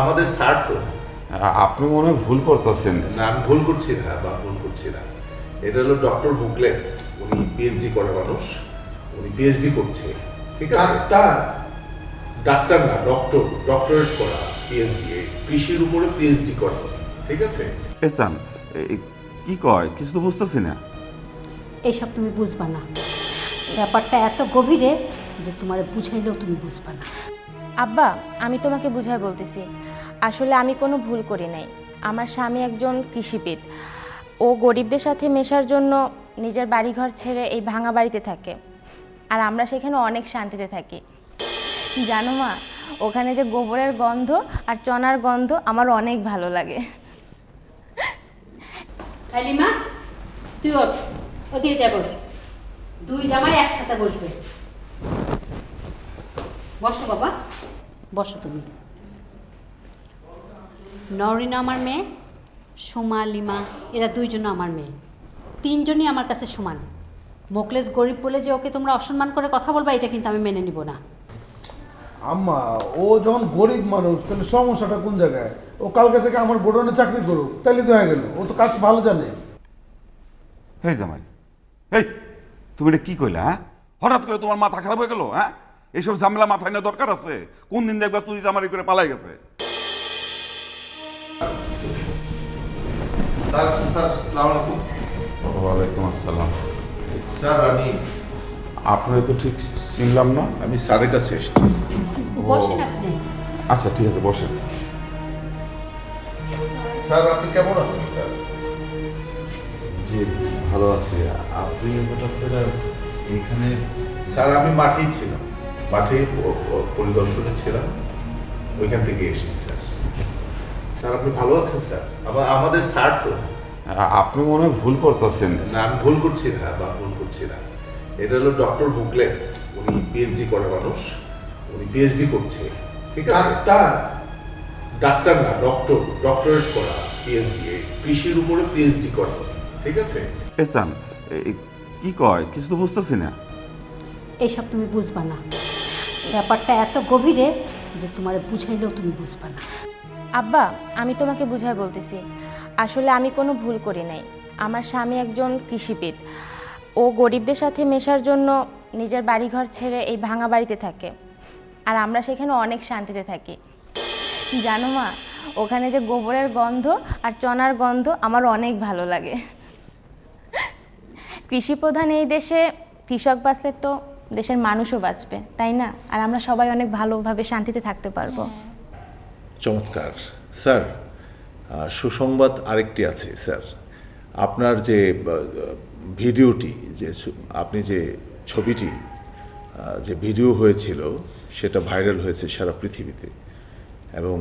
আমাদের স্যার তো। আপনি মনে হয় ভুল করতেছেন। না, আমি ভুল করছি না বা ভুল করছি না। এটা হলো ডক্টর বুকলেস। উনি পিএইচডি করা মানুষ, উনি পিএইচডি করছে। ঠিক আছে? ডাক্তার? ডাক্তার না, ডক্টর, ডক্টরেট করা, পিএইচডি, কৃষির উপরে পিএইচডি করা। ঠিক আছে? পেছান কি কয় কিছু তো বুঝতেছি না। এইসব তুমি বুঝবা না, ব্যাপারটা এত গভীরে যে তোমার বুঝাইলেও তুমি বুঝবা না। আব্বা, আমি তোমাকে বুঝাই বলতেছি, আসলে আমি কোনো ভুল করি নাই। আমার স্বামী একজন কৃষিবিদ। ও গরিবদের সাথে মেশার জন্য নিজের বাড়িঘর ছেড়ে এই ভাঙা বাড়িতে থাকে, আর আমরা সেখানে অনেক শান্তিতে থাকি। জানো মা, ওখানে যে গোবরের গন্ধ আর চনার গন্ধ আমার অনেক ভালো লাগে। হালিমা, তুই ওঠ, ওদিকে যাব। দুই জামাই একসাথে বসবে। বসো বাবা, বসো তুমি। নরিনা আমার মেয়ে, সোমা, লিমা, এরা দুইজন আমার মেয়ে। তিনজনই আমার কাছে সমান। মোকলেস গরিব বলে যে ওকে তোমরা অসম্মান করে কথা বলবা, এটা কিন্তু আমি মেনে নিব না। আম্মা, ও যখন গরিব মানুষ তাহলে সমস্যাটা কোন জায়গায়? ও কালকে থেকে আমার গোডাউনে চাকরি করুক, তাহলে তো হয়ে গেল। ও তো কাজ ভালো জানে। এই জামাই, এই তুমি এটা কি কইলা? হ্যাঁ, হঠাৎ করে তোমার মাথা খারাপ হয়ে গেল? হ্যাঁ, এইসব ঝামেলা মাথায় নেওয়া দরকার আছে? কোন দিন দেখবা চুরি চামারি করে পালাই গেছে। স্যার, স্যার, আসসালামু আলাইকুম। ওয়ালাইকুম আসসালাম। স্যার, আপনারা তো ঠিক চিনলাম না। আমি স্যারের কাছে এসেছি। বসেন আপনি। আচ্ছা ঠিক আছে, বসেন। স্যার, আপনি কেমন আছেন স্যার? জি ভালো আছি। আপনি হঠাৎ করে এখানে? স্যার, আমি মাঠেই ছিলাম, মাঠে পরিদর্শনে ছিলাম, ওইখান থেকে এসেছি স্যার। স্যার, আপনি ভালো আছেন স্যার? আমাদের স্যার তো। আপনি মনে হয় ভুল করতেছেন। না, আমি ভুল করছি না বা ভুল করছি না। এটা হলো ডক্টর বুকলেস। উনি পিএইচডি করা মানুষ, উনি পিএইচডি করছে। ঠিক আছে? ডাক্তার? ডাক্তার না, ডক্টর, ডক্টরেট করা, পিএইচডি, কৃষির উপরে পিএইচডি করা। ঠিক আছে? পেছান কি কয় কিছু তো বুঝতেছি না। এইসব তুমি বুঝবা না, ব্যাপারটা এত গভীরে যে তোমার বুঝাইলেও তুমি বুঝবা না। আব্বা, আমি তোমাকে বুঝাই বলতেছি, আসলে আমি কোনো ভুল করি নাই। আমার স্বামী একজন কৃষিবিদ। ও গরিবদের সাথে মেশার জন্য নিজের বাড়িঘর ছেড়ে এই ভাঙা বাড়িতে থাকে, আর আমরা সেখানে অনেক শান্তিতে থাকি। জানো মা, ওখানে যে গোবরের গন্ধ আর চনার গন্ধ আমার অনেক ভালো লাগে। কৃষিপ্রধান এই দেশে কৃষক বাঁচলে তো দেশের মানুষও বাঁচবে, তাই না? আর আমরা সবাই অনেক ভালোভাবে শান্তিতে থাকতে পারবো। চমৎকার স্যার। সুসংবাদ আরেকটি আছে স্যার। আপনার যে ভিডিওটি, যে আপনি যে ছবিটি, যে ভিডিও হয়েছিল, সেটা ভাইরাল হয়েছে সারা পৃথিবীতে, এবং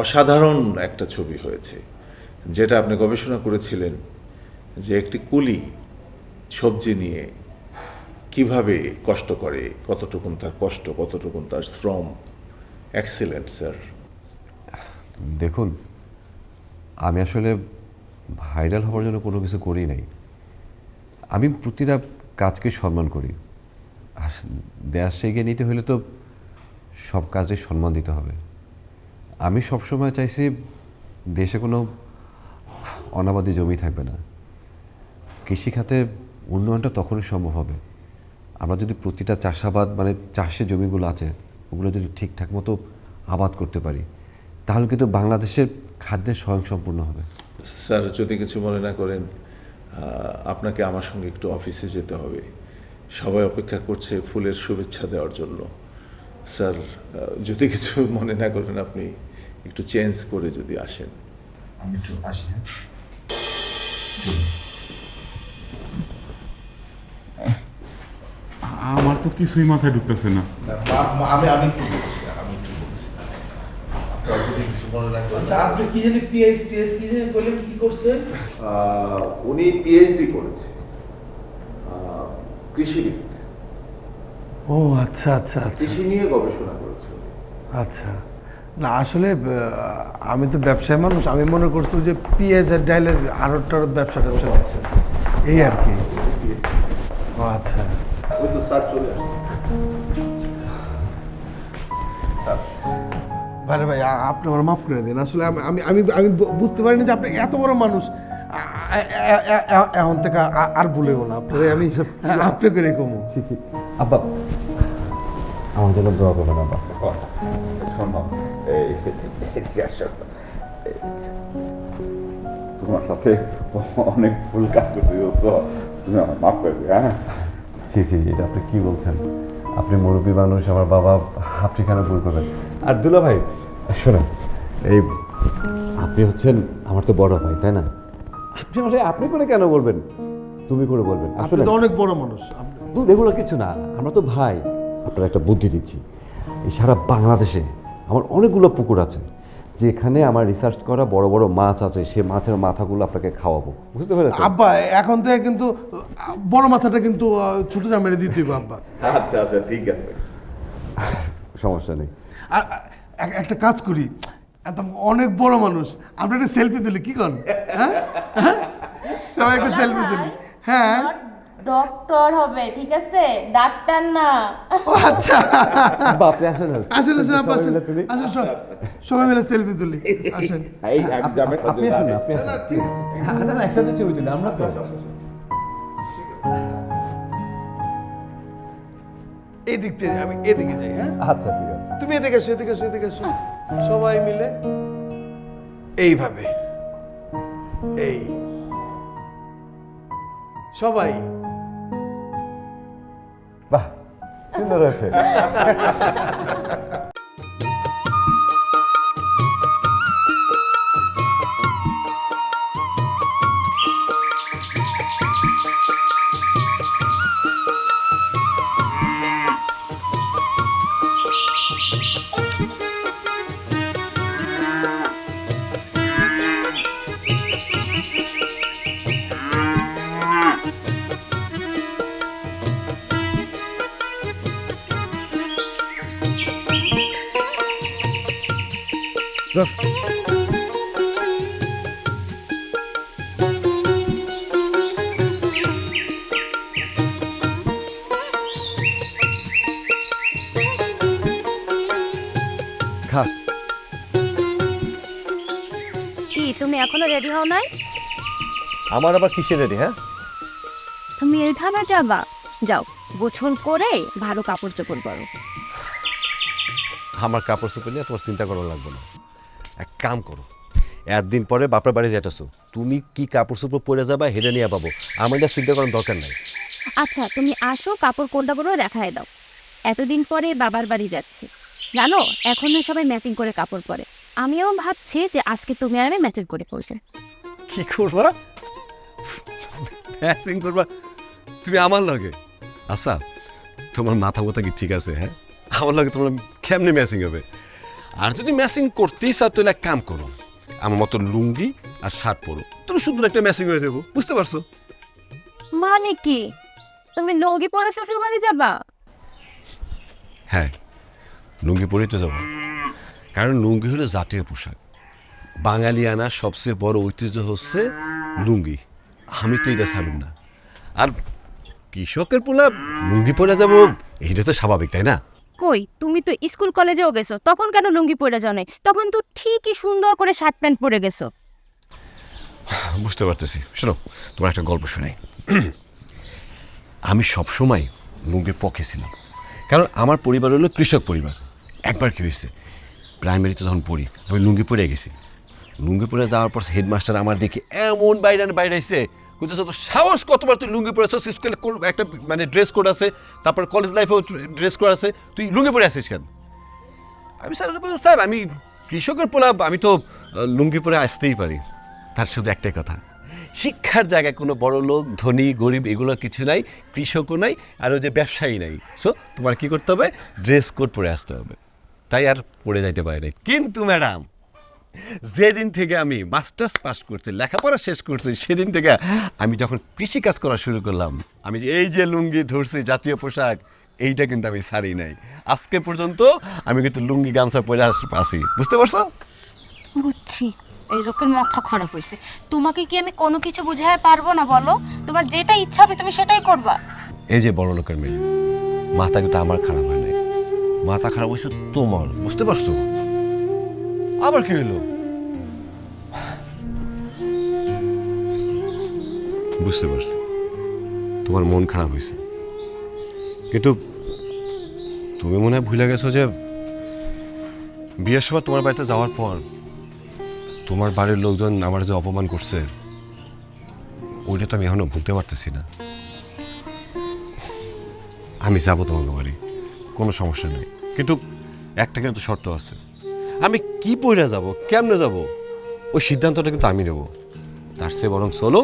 অসাধারণ একটা ছবি হয়েছে, যেটা আপনি গবেষণা করেছিলেন যে একটি কুলি সবজি নিয়ে কিভাবে কষ্ট করে, কতটুকুন তার কষ্ট, কতটুকুন তার শ্রম। Excellent sir. দেখুন, আমি আসলে ভাইরাল হওয়ার জন্য কোনো কিছু করি নাই। আমি প্রতিটা কাজকে সম্মান করি, আর দেশ এগিয়ে নিতে হলে তো সব কাজে সম্মান দিতে হবে। আমি সবসময় চাইছি দেশে কোনো অনাবাদি জমি থাকবে না। কৃষিখাতে উন্নয়নটা তখনই সম্ভব হবে আমরা যদি প্রতিটা চাষাবাদ, মানে চাষের জমিগুলো আছে, ওগুলো যদি ঠিকঠাক মতো আবাদ করতে পারি, তাহলে কিন্তু বাংলাদেশের খাদ্যের স্বয়ংসম্পূর্ণ হবে। স্যার, যদি কিছু মনে না করেন, আপনাকে আমার সঙ্গে একটু অফিসে যেতে হবে। সবাই অপেক্ষা করছে ফুলের শুভেচ্ছা দেওয়ার জন্য। স্যার, যদি কিছু মনে না করেন, আপনি একটু চেঞ্জ করে যদি আসেন। আমি একটু আসি। আমার তো কিছুই মাথায় ঢুকতেছে না। আমি একটু বলছি, আপনার যদি কিছু মনে না করেন। আপনি কি জানি পিএইচডি কি জানি বলে কি করছেন? উনি পিএইচডি করেছে, কৃষিবিদ, ও আচ্ছা আচ্ছা আচ্ছা কৃষি নিয়ে গবেষণা করেছে। আচ্ছা। না আসলে আমি তো ব্যবসায়ী মানুষ, আমি মনে করছি যে পেঁয়াজ আর ডাইলের আড়ত টাড়ত ব্যবসা দিচ্ছে, এই আর কি। ও আচ্ছা। ওই তো স্যার চলে আসছে। স্যার, আরে ভাই আপনি আমার মাফ করে দিন, আসলে আমি আমি আমি আমি বুঝতে পারিনি যে আপনি এত বড় মানুষ। এখন থেকে আর ভুলেও না আপনার, আমি আপনাকে রেখম। ছি ছি আব্বা, আমার জন্য দোয়া করবেন আব্বা। শোনো, এদিকে আসো। তোমার সাথে অনেক ভুল কাজ করছি, বুঝছো? তুমি আমার মাফ করে দিও, হ্যাঁ? ছি ছি, এটা আপনি কি বলছেন? আপনি মুরব্বী মানুষ, আমার বাবা, আপনি কেন ভুল করবেন? আর দুলা ভাই শোনেন, এই আপনি হচ্ছেন আমার তো বড় ভাই, তাই না? আপনি মানে আপনি করে কেন বলবেন, তুমি করে বলবেন। আপনি তো অনেক বড় মানুষ। এগুলো কিছু না, আমরা তো ভাই। আপনার একটা বুদ্ধি দিচ্ছি, এই সারা বাংলাদেশে আমার অনেকগুলো পুকুর আছে, যেখানে আমার রিসার্চ করা বড় বড় মাছ আছে, সে মাছের মাথাগুলো আপনাকে খাওয়াবো, বুঝতে পেরেছেন? আব্বা এখন থেকে কিন্তু বড় মাথাটা কিন্তু ছোট জামাইরে দিতে হবে আব্বা। আচ্ছা আচ্ছা, ঠিক আছে। সমস্যা নেই। আর একটা কাজ করি, একদম অনেক বড় মানুষ, আমরা একটা সেলফি তুলি, কি করেন? হ্যাঁ হ্যাঁ? সবাই একটা সেলফি তুলি। হ্যাঁ ডক্টর হবে, ঠিক আছে, ডাক্তার না। ও আচ্ছা, আব্বা, আপনি আসেন না। আসেন আসেন আব্বা, সবাই আসেন মিলে তুলি। আসেন, সবাই মিলে সেলফি তুলি, আসেন। এই আমি জামাই আপনি আসুন না, আপনি আসুন। ঠিক আছে। না না, একসাথে ছবি তুলি আমরা তো। এই দিক থেকে আমি এদিকে যাই। হ্যাঁ আচ্ছা ঠিক আছে। তুমি এদিকে এসো, এদিকে এসো, এদিকে এসো, সবাই মিলে এইভাবে, এই সবাই। বাহ, সুন্দর হয়েছে। খা। কি তুমি এখনো রেডি হও নাই? আমার আবার কিসে রেডি? হ্যাঁ, তুমি এখানে যাবা? যাও, গোছল করে ভালো কাপড় চোপড় পরো। আমার কাপড় চোপড় নিয়ে তোমার চিন্তা করা লাগবে না। এক কাম করো, একদিন পরে বাপের বাড়ি যেতেছো, তুমি কি কাপড় চোপড় পরে যাবা হেডে নিয়ে পাবো, আমার এটা চিন্তা করার দরকার নাই। আচ্ছা তুমি আসো, কাপড় কোনটা পরো দেখায় দাও। এতদিন পরে বাবার বাড়ি যাচ্ছি, জানো এখনো সবাই ম্যাচিং করে কাপড় পরে। আমিও ভাবছি যে আজকে তুমি আর আমি ম্যাচিং করে পরবে। কি করবা? ম্যাচিং করবা তুমি আমার লগে? আচ্ছা, তোমার মাথা কথা কি ঠিক আছে? হ্যাঁ, আমার লগে তোমার কেমনে ম্যাচিং হবে? আর যদি ম্যাচিং করতেই চাও তাহলে এক কাম করো, আমার মতো লুঙ্গি আর শার্ট পরো, তুমি সুন্দর একটা ম্যাচিং হয়ে যাবো, বুঝতে পারছো? মানে কি, তুমি লুঙ্গি পরে শ্বশুর বাড়ি যাবা? হ্যাঁ, লুঙ্গি পরেই তো যাবো, কারণ লুঙ্গি হলো জাতীয় পোশাক। বাঙালিয়ানা সবচেয়ে বড় ঐতিহ্য হচ্ছে লুঙ্গি, আমি তো এটা ছাড়ুম না। আর কৃষকের পোলা লুঙ্গি পরে যাবো, এটা তো স্বাভাবিক, তাই না? কই, তুমি তো স্কুল কলেজেও গেছো, তখন কেন লুঙ্গি পরে যাও নাই? তখন তো ঠিকই সুন্দর করে শার্ট প্যান্ট পরে গেছো। বুঝতে পারতেছি। শোনো, তোমার একটা গল্প শোনাই। আমি সবসময় লুঙ্গির পক্ষে ছিলাম, কারণ আমার পরিবার হলো কৃষক পরিবার। একবার কী হয়েছে, প্রাইমারিতে যখন পড়ি আমি লুঙ্গি পরে গেছি। লুঙ্গি পরে যাওয়ার পর হেডমাস্টার আমার দেখে এমন বাইরাইছে, বুঝতেছো তো সাহস কতবার তুই লুঙ্গি পরে আছিস? স্কুলে একটা মানে ড্রেস কোড আছে, তারপর কলেজ লাইফেও ড্রেস কোড আছে, তুই লুঙ্গি পরে আসিস কেন? আমি স্যার আমি কৃষকের পোলা, আমি তো লুঙ্গি পরে আসতেই পারি। তার শুধু একটাই কথা, শিক্ষার জায়গায় কোনো বড় লোক ধনী গরিব এগুলো কিছু নাই, কৃষকও নাই, আর ওই যে ব্যবসায়ী নাই। সো তোমার কি করতে হবে, ড্রেস কোড পরে আসতে হবে। তাই আর পড়ে যাইতে পারে নাই। কিন্তু ম্যাডাম, যেদিন থেকে আমি মাস্টার্স পাস করছি, লেখাপড়া শেষ করছি, সেদিন থেকে আমি যখন কৃষিকাজ করা শুরু করলাম, আমি এই যে লুঙ্গি ধরছি জাতীয় পোশাক, এইটা কিন্তু আমি ছাড়ি নাই। আজকে পর্যন্ত আমি কিন্তু লুঙ্গি গামছা পরে আসি, বুঝতে পারছো? বুঝছি, এই লোকের মাথা খারাপ হয়েছে। তোমাকে কি আমি কোনো কিছু বুঝাতে পারবো না? বলো, তোমার যেটা ইচ্ছা হবে তুমি সেটাই করবা। এই যে বড় লোকের মেয়ে, মাথা কিন্তু আমার খারাপ হয় নাই, মাথা খারাপ হয়েছে তোমার, বুঝতে পারছো? আবার কি হলো? বুঝতে পারছি তোমার মন খারাপ হয়েছে, কিন্তু তুমি মনে হয় ভুলে গেছো যে বিয়ের সময় তোমার বাড়িতে যাওয়ার পর তোমার বাড়ির লোকজন আমার যে অপমান করছে ওইটা তো আমি এখনো ভুলতে পারতেছি না। আমি যাবো তোমাকে বাড়ি, কোনো সমস্যা নেই, কিন্তু একটা কিন্তু শর্ত আছে। আমি কি পইরা যাব, কেমনে যাব, ওই সিদ্ধান্তটা কিন্তু আমি নেব। তার চেয়ে বরং চলো,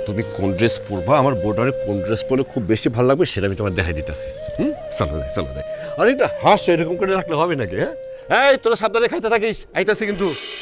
তুমি কোন ড্রেস পরবা, আমার বোর্ডারে কোন ড্রেস পরলে খুব বেশি ভালো লাগবে সেটা আমি তোমার দেখাই দিতেছি। চলো যাই, চলো যাই। আর এটা হাস এরকম করে রাখলে হবে নাকি? হ্যাঁ, এই তোরা সাবধানে খাইতে থাকিস, আইতাছি কিন্তু।